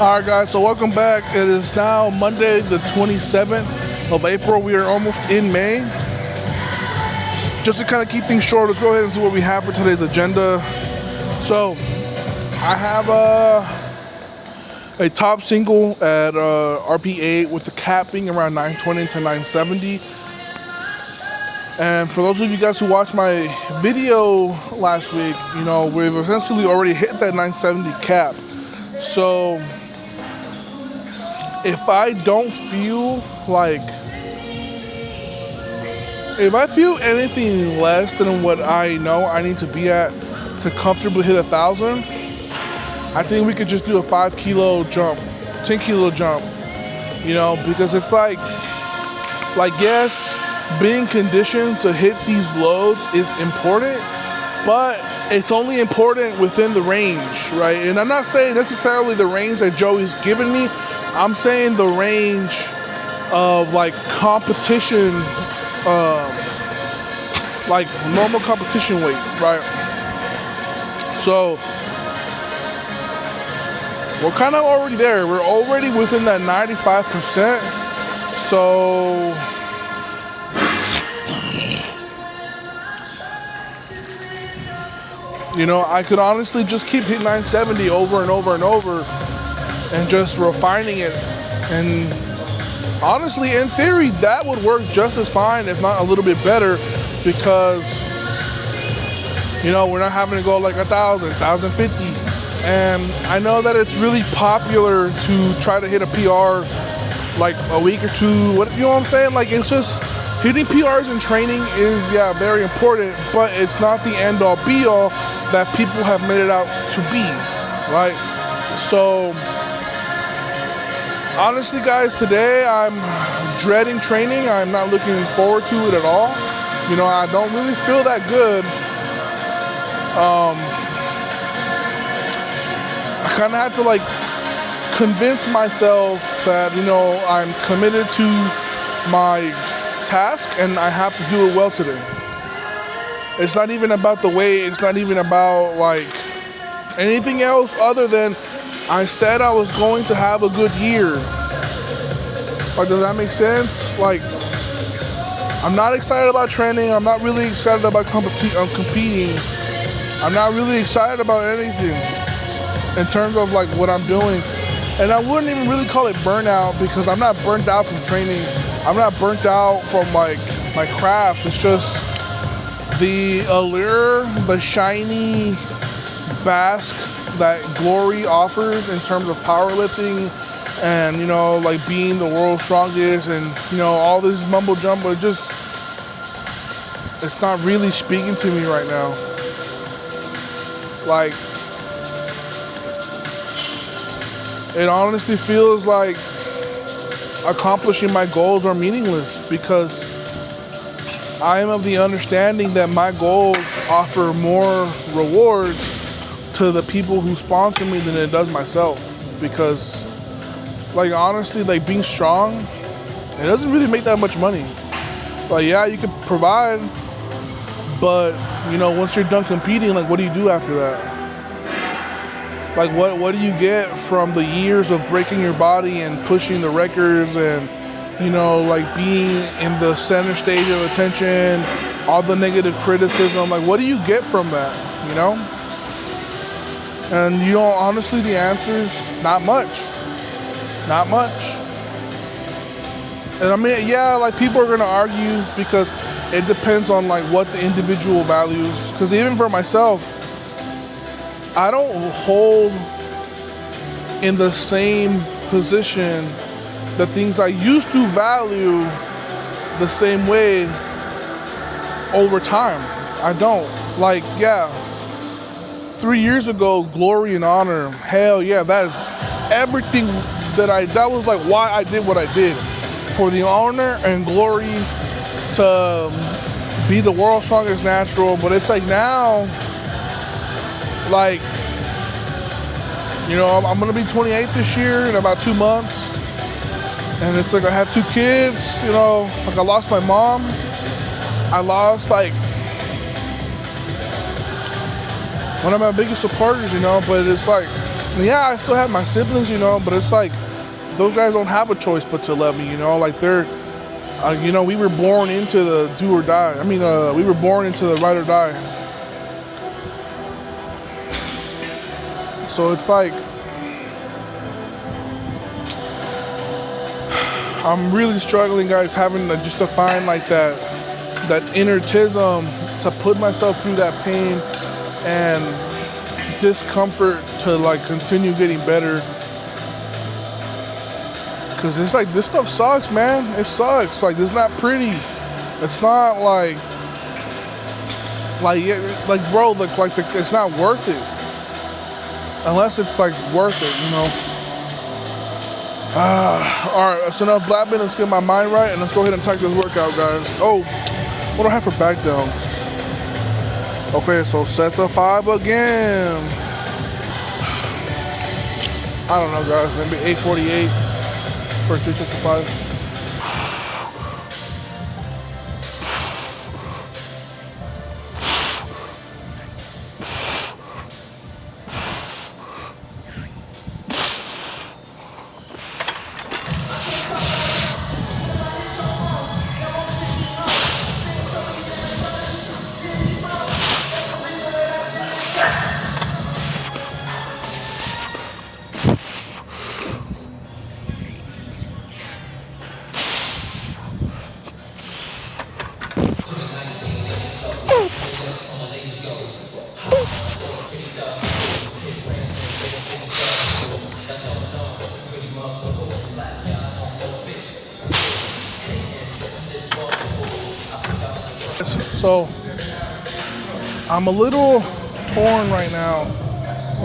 Alright guys, so welcome back. It is now Monday the 27th of April. We are almost in May. Just to kind of keep things short, let's go ahead and see what we have for today's agenda. So, I have a top single at RP8 with the cap being around 920 to 970. And for those of you guys who watched my video last week, you know, we've essentially already hit that 970 cap. So, if I don't feel like, if I feel anything less than what I know I need to be at to comfortably hit 1,000, I think we could just do a 5 kilo jump, 10 kilo jump, you know, because it's like yes, being conditioned to hit these loads is important, but it's only important within the range, right? And I'm not saying necessarily the range that Joey's given me. I'm saying the range of like competition, like normal competition weight, right? So we're kind of already there. We're already within that 95%. So you know, I could honestly just keep hitting 970 over and over and over and just refining it. And honestly, in theory, that would work just as fine, if not a little bit better, because, you know, we're not having to go like 1,000, 1,050. And I know that it's really popular to try to hit a PR like a week or two. What, you know what I'm saying? Like, it's just hitting PRs in training is, yeah, very important, but it's not the end all be all that people have made it out to be, right? So, honestly, guys, today I'm dreading training. I'm not looking forward to it at all. You know, I don't really feel that good. I kind of had to like convince myself that, you know, I'm committed to my task and I have to do it well today. It's not even about the weight. It's not even about like anything else other than I said I was going to have a good year. Like, does that make sense? Like, I'm not excited about training. I'm not really excited about competing. I'm not really excited about anything in terms of like what I'm doing. And I wouldn't even really call it burnout because I'm not burnt out from training. I'm not burnt out from like my craft. It's just the allure, the shiny bask that glory offers in terms of powerlifting and, you know, like being the world's strongest and, you know, all this mumbo jumbo. It's not really speaking to me right now. Like, it honestly feels like accomplishing my goals are meaningless because I am of the understanding that my goals offer more rewards to the people who sponsor me than it does myself. Because, like, honestly, like, being strong, it doesn't really make that much money. Like, yeah, you can provide, but, you know, once you're done competing, like, what do you do after that? Like, what do you get from the years of breaking your body and pushing the records and, you know, like being in the center stage of attention, all the negative criticism? Like, what do you get from that, you know? And, you know, honestly, the answer is not much. Not much. And I mean, yeah, like, people are going to argue because it depends on, like, what the individual values. Because even for myself, I don't hold in the same position the things I used to value the same way over time. I don't. Like, yeah, 3 years ago, glory and honor, hell yeah, that is everything that was like why I did what I did. For the honor and glory to be the world's strongest natural. But it's like now, like, you know, I'm gonna be 28 this year in about 2 months. And it's like I have 2 kids, you know, like I lost my mom. I lost like one of my biggest supporters, you know, but it's like Yeah, I still have my siblings, you know, but it's like those guys don't have a choice but to love me, you know, like they're, you know, we were born into the do or die. I mean, we were born into the ride or die. So it's like, I'm really struggling, guys, having to just to find like that inner tism to put myself through that pain and discomfort to like continue getting better. Cause it's like, this stuff sucks, man. It sucks. Like, it's not pretty. It's not like bro, it's not worth it. Unless it's like worth it, you know. All right, that's enough blabbing. Let's get my mind right and let's go ahead and take this workout, guys. Oh, what do I have for back down? Okay, so sets of 5 again. I don't know, guys. Maybe 848 for 3 sets of 5. So I'm a little torn right now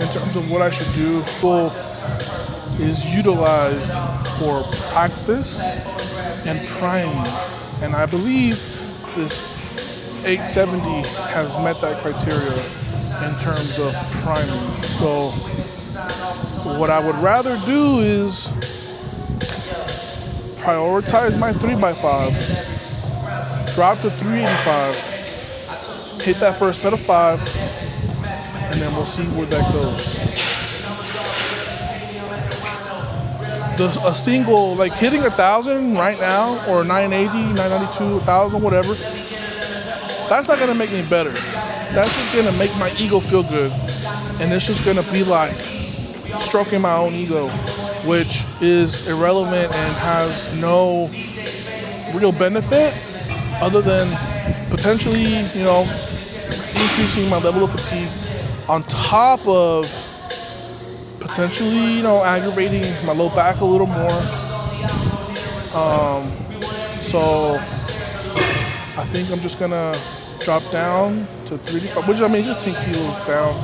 in terms of what I should do. Full is utilized for practice and priming, and I believe this 870 has met that criteria in terms of priming. So what I would rather do is prioritize my 3x5. Drop to 385, hit that first set of 5, and then we'll see where that goes. A single, like hitting 1,000 right now, or 980, 992, 1,000, whatever, that's not gonna make me better. That's just gonna make my ego feel good. And it's just gonna be like stroking my own ego, which is irrelevant and has no real benefit other than potentially, you know, increasing my level of fatigue on top of potentially, you know, aggravating my low back a little more. So I think I'm just gonna drop down to 385, which I mean, just 10 kilos down.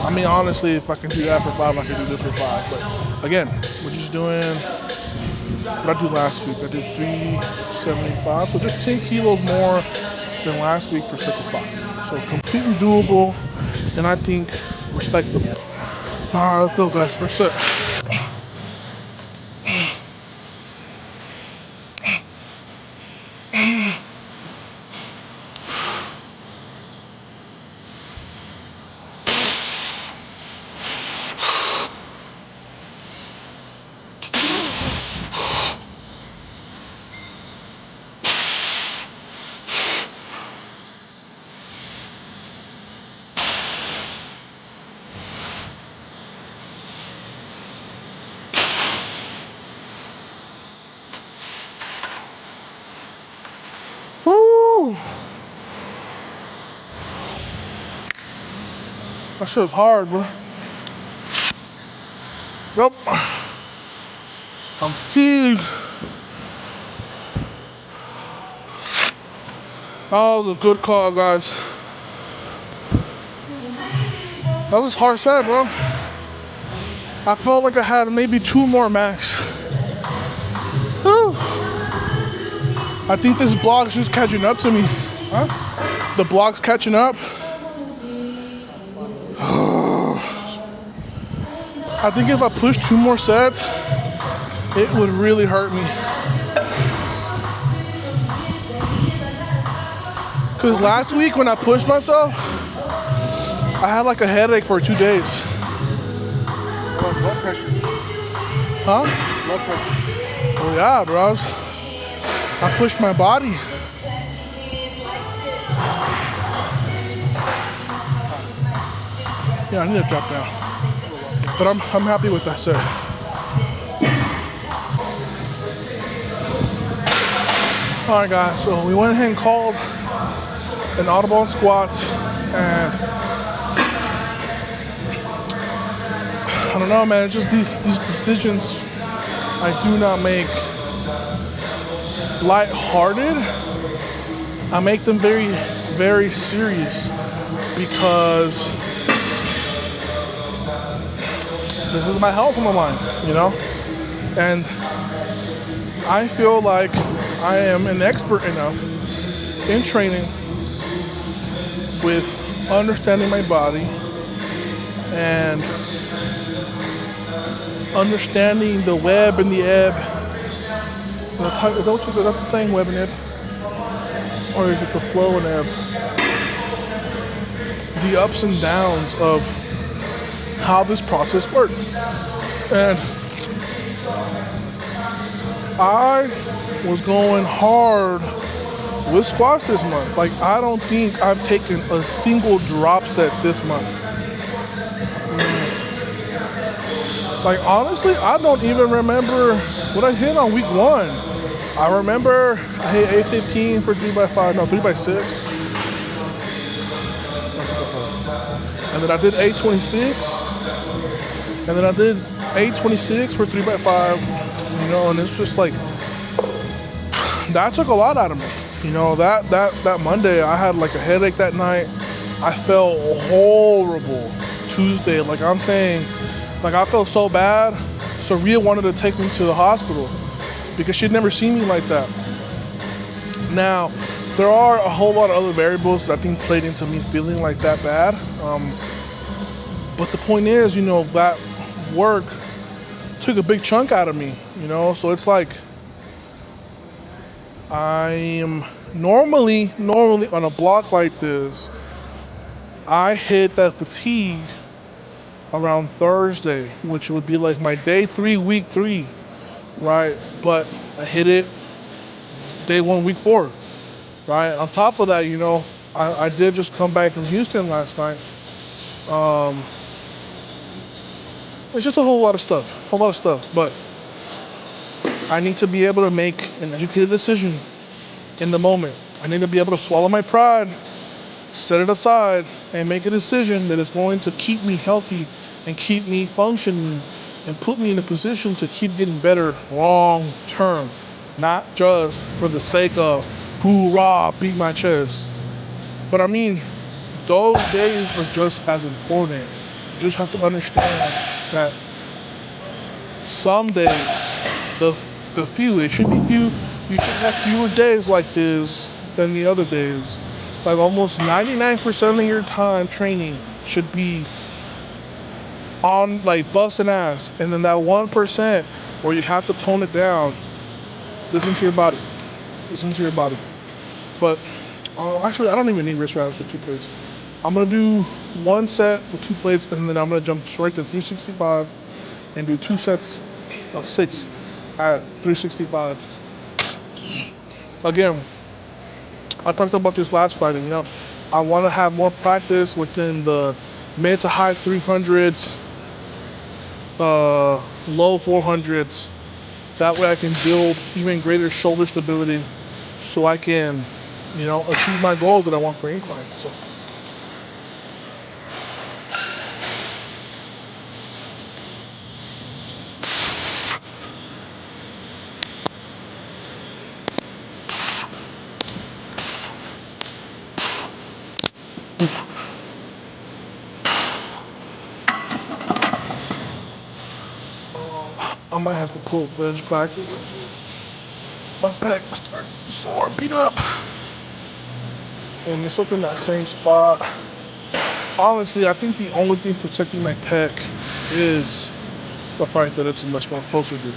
I mean, honestly, if I can do that for 5, I can do this for 5. But again, we're just doing what I did last week. I did 375, so just 10 kilos more than last week for sets of 5. So completely doable, and I think respectable. All right, let's go, guys. First set. Woo! That shit was hard, bro. Yup. I'm fatigued. That was a good call, guys. That was hard set, bro. I felt like I had maybe 2 more max. Whew. I think this block's just catching up to me. Huh? The block's catching up. I think if I push 2 more sets, it would really hurt me. Because last week when I pushed myself, I had like a headache for 2 days. Blood pressure. Huh? Blood pressure. Oh yeah, bros. I pushed my body. Yeah, I need to drop down. But I'm happy with that set. Alright guys, so we went ahead and called an audible on squats, and I don't know, man, it's just these decisions I do not make lighthearted. I make them very, very serious because this is my health on the line, you know? And I feel like I am an expert enough in training with understanding my body and understanding the web and the ebb. Is that what you said? Is that the same web and ebb? Or is it the flow and ebb? The ups and downs of how this process works. And I was going hard with squats this month. Like, I don't think I've taken a single drop set this month. Like, honestly, I don't even remember what I hit on week 1. I remember I hit 815 for 3x5, no, 3x6. And then I did 826. And then I did 826 for 3x5, you know, and it's just like, that took a lot out of me. You know, that Monday, I had like a headache that night. I felt horrible Tuesday. Like I'm saying, like I felt so bad. So Rhea wanted to take me to the hospital because she'd never seen me like that. Now, there are a whole lot of other variables that I think played into me feeling like that bad. But the point is, you know, that work took a big chunk out of me, you know? So it's like, I am normally on a block like this, I hit that fatigue around Thursday, which would be like my day 3, week 3, right? But I hit it day 1, week 4, right? On top of that, you know, I did just come back from Houston last night. It's just a whole lot of stuff, but I need to be able to make an educated decision in the moment. I need to be able to swallow my pride, set it aside, and make a decision that is going to keep me healthy and keep me functioning and put me in a position to keep getting better long term, not just for the sake of hoorah, beat my chest. But I mean, those days are just as important. You just have to understand that some days, it should be few, you should have fewer days like this than the other days. Like almost 99% of your time training should be on like busting ass. And then that 1% where you have to tone it down, listen to your body. But actually, I don't even need wrist wraps for 2 plates. I'm gonna do 1 set with 2 plates, and then I'm gonna jump straight to 365 and do 2 sets of 6 at 365. Again, I talked about this last Friday, you know, I want to have more practice within the mid to high 300s, low 400s. That way I can build even greater shoulder stability so I can, you know, achieve my goals that I want for incline. So. I might have to pull bench back. My back was starting to sore, beat up. And it's up in that same spot. Honestly, I think the only thing protecting my pec is the fact that it's much more closer to